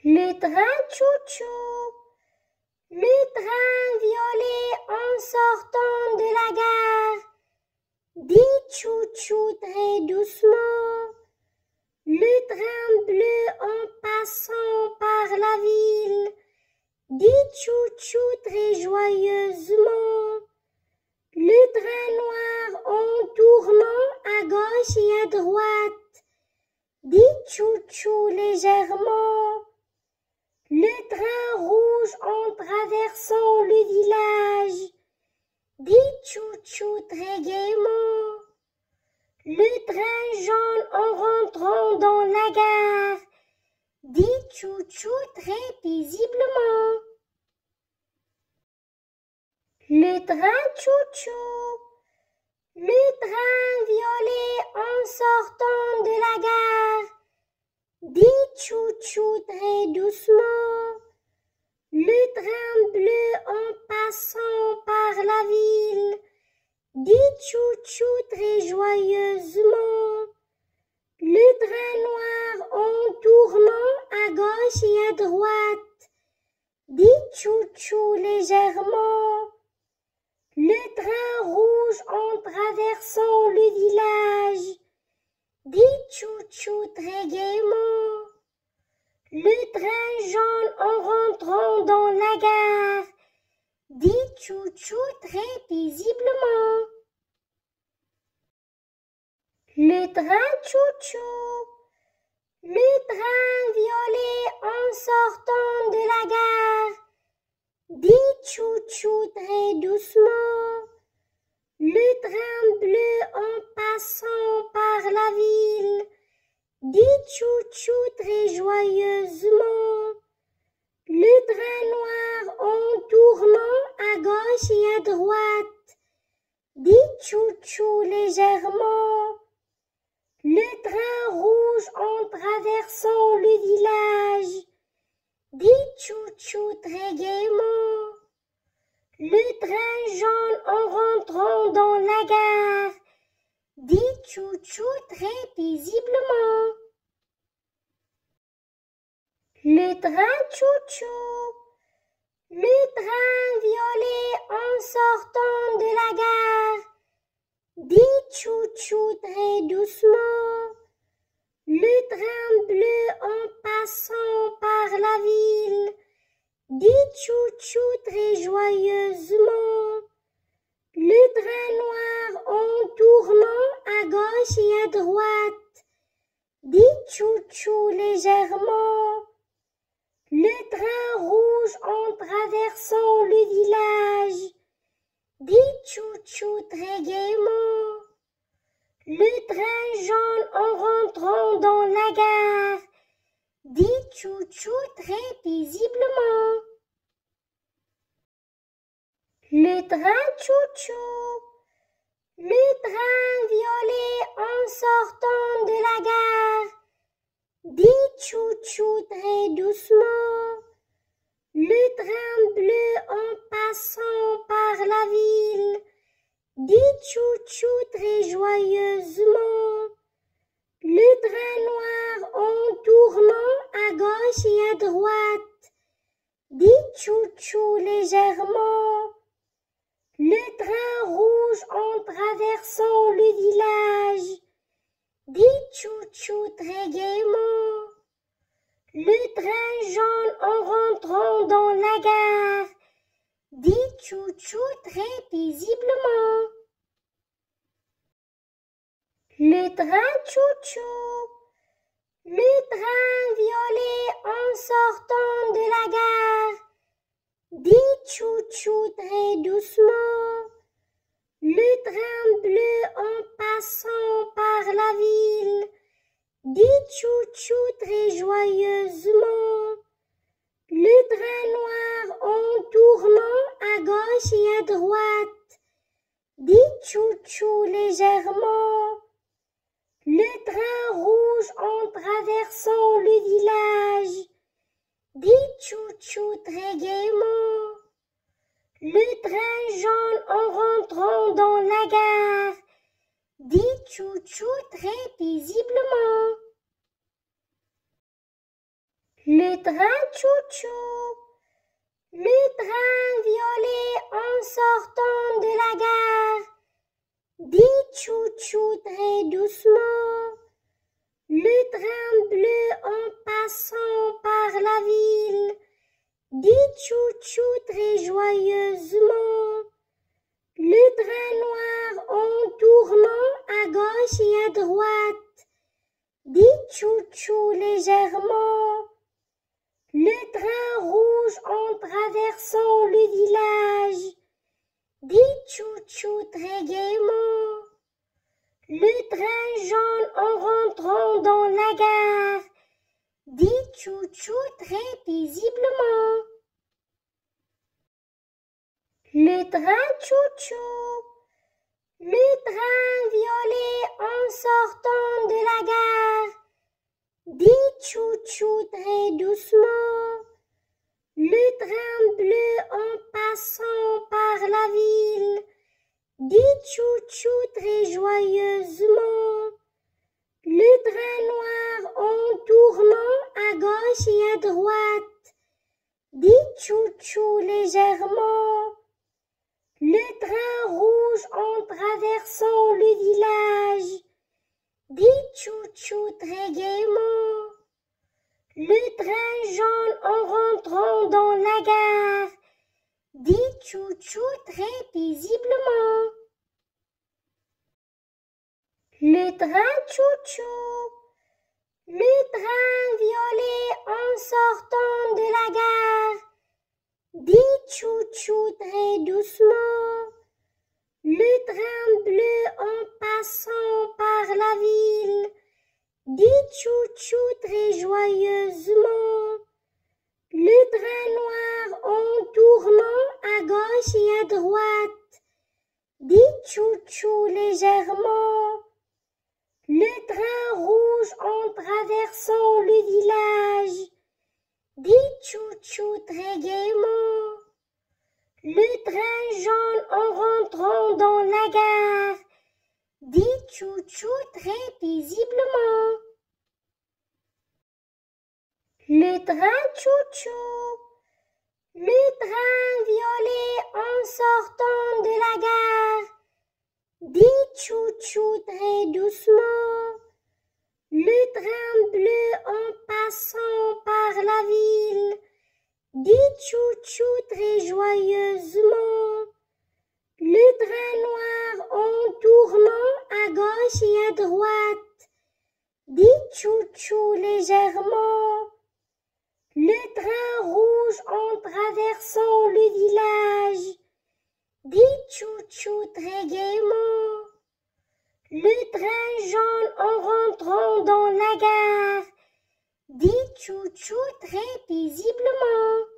Le train tchou-tchou, le train violet en sortant de la gare, dit tchou-tchou très doucement. Le train bleu en passant par la ville, dit tchou-tchou très joyeusement. Le train noir en tournant à gauche et à droite, dit tchou-tchou légèrement. Le train rouge en traversant le village, dit tchou-tchou très gaiement. Le train jaune en rentrant dans la gare, dit tchou-tchou très paisiblement. Le train tchou-tchou, le train violet en sortant de la gare, dit tchou-tchou très doucement. Le train bleu en passant par la ville, dit tchou-tchou très joyeusement. Le train noir en tournant à gauche et à droite, dit tchou-tchou légèrement. Le train rouge en traversant le village, dit tchou-tchou très gaiement. Le train jaune en rentrant dans la gare, dit tchou-tchou très paisiblement. Le train tchou-tchou, le train violet en sortant de la gare, dit tchou-tchou très doucement. Le train bleu en passant par la ville, dit tchou-tchou très joyeusement. Le train noir en tournant à gauche et à droite, dit tchou-tchou légèrement. Le train rouge en traversant le village, dit tchou-tchou très gaiement. Le train jaune en rentrant dans la gare, dit tchou-tchou très paisiblement. Le train tchou-tchou, le train violet en sortant de la gare, dit tchou-tchou très doucement. Le train bleu en passant par la ville, dit tchou-tchou très joyeusement. Le train noir en tournant à gauche et à droite, dit tchou-tchou légèrement. Le train rouge en traversant le village, dit tchou-tchou très gaiement. Le train jaune en rentrant dans la gare, dit tchou-tchou très paisiblement. Le train tchou-tchou, le train violet en sortant de la gare, dit tchou-tchou très doucement. Le train bleu en passant par la ville, dit tchou-tchou très joyeusement. Le train noir en tournant à gauche et à droite, dit tchou-tchou légèrement. Le train rouge en traversant le village, dit tchou-tchou très gaiement. Le train jaune en rentrant dans la gare, dit tchou-tchou très paisiblement. Le train tchou-tchou, le train violet en sortant de la gare, dit tchou-tchou très doucement. Le train bleu en passant par la ville, dit tchou-tchou très joyeusement. Le train noir en tournant à gauche et à droite, dit tchou-tchou légèrement. Le train rouge en traversant le village, dit tchou-tchou très gaiement. Le train jaune en rentrant dans la gare, dit tchou-tchou très paisiblement. Le train chou-chou, le train violet en sortant de la gare, dit chou-chou très doucement. Le train bleu en passant par la ville, dit chou-chou très joyeusement. Le train noir en tournant à gauche et à droite, dit chou-chou légèrement. Le train rouge en traversant le village, dit chou-chou très gaiement. Le train jaune en rentrant dans la gare, dit chou-chou très paisiblement. Le train chou-chou, le train violet en sortant de la gare, dit chou-chou très doucement. Le train bleu en passant par la ville, dit chou-chou très joyeusement. Le train noir en tournant à gauche et à droite, dit chou-chou légèrement. Le train rouge en traversant le village, dit chou-chou très gaiement. Le train jaune en rentrant dans la gare, dit chou-chou très paisiblement. Le train chou-chou, le train violet en sortant de la gare, dit chou-chou très doucement. Le train bleu en passant par la ville, dit chou-chou très joyeusement. Le train noir en tournant à gauche et à droite, dit chou-chou légèrement. Le train rouge en traversant le village, dit chou-chou très gaiement. Le train jaune en rentrant dans la gare, dit chou-chou très paisiblement. Le train chou-chou, le train violet en sortant de la gare, dit chou-chou très doucement. Le train bleu en passant par la ville, dit chou-chou très joyeusement. Le train noir en tournant à gauche et à droite, dit chou-chou légèrement. Le train rouge en traversant le village, dit chou-chou très gaiement. Le train jaune en rentrant dans la gare, dit chou-chou très paisiblement.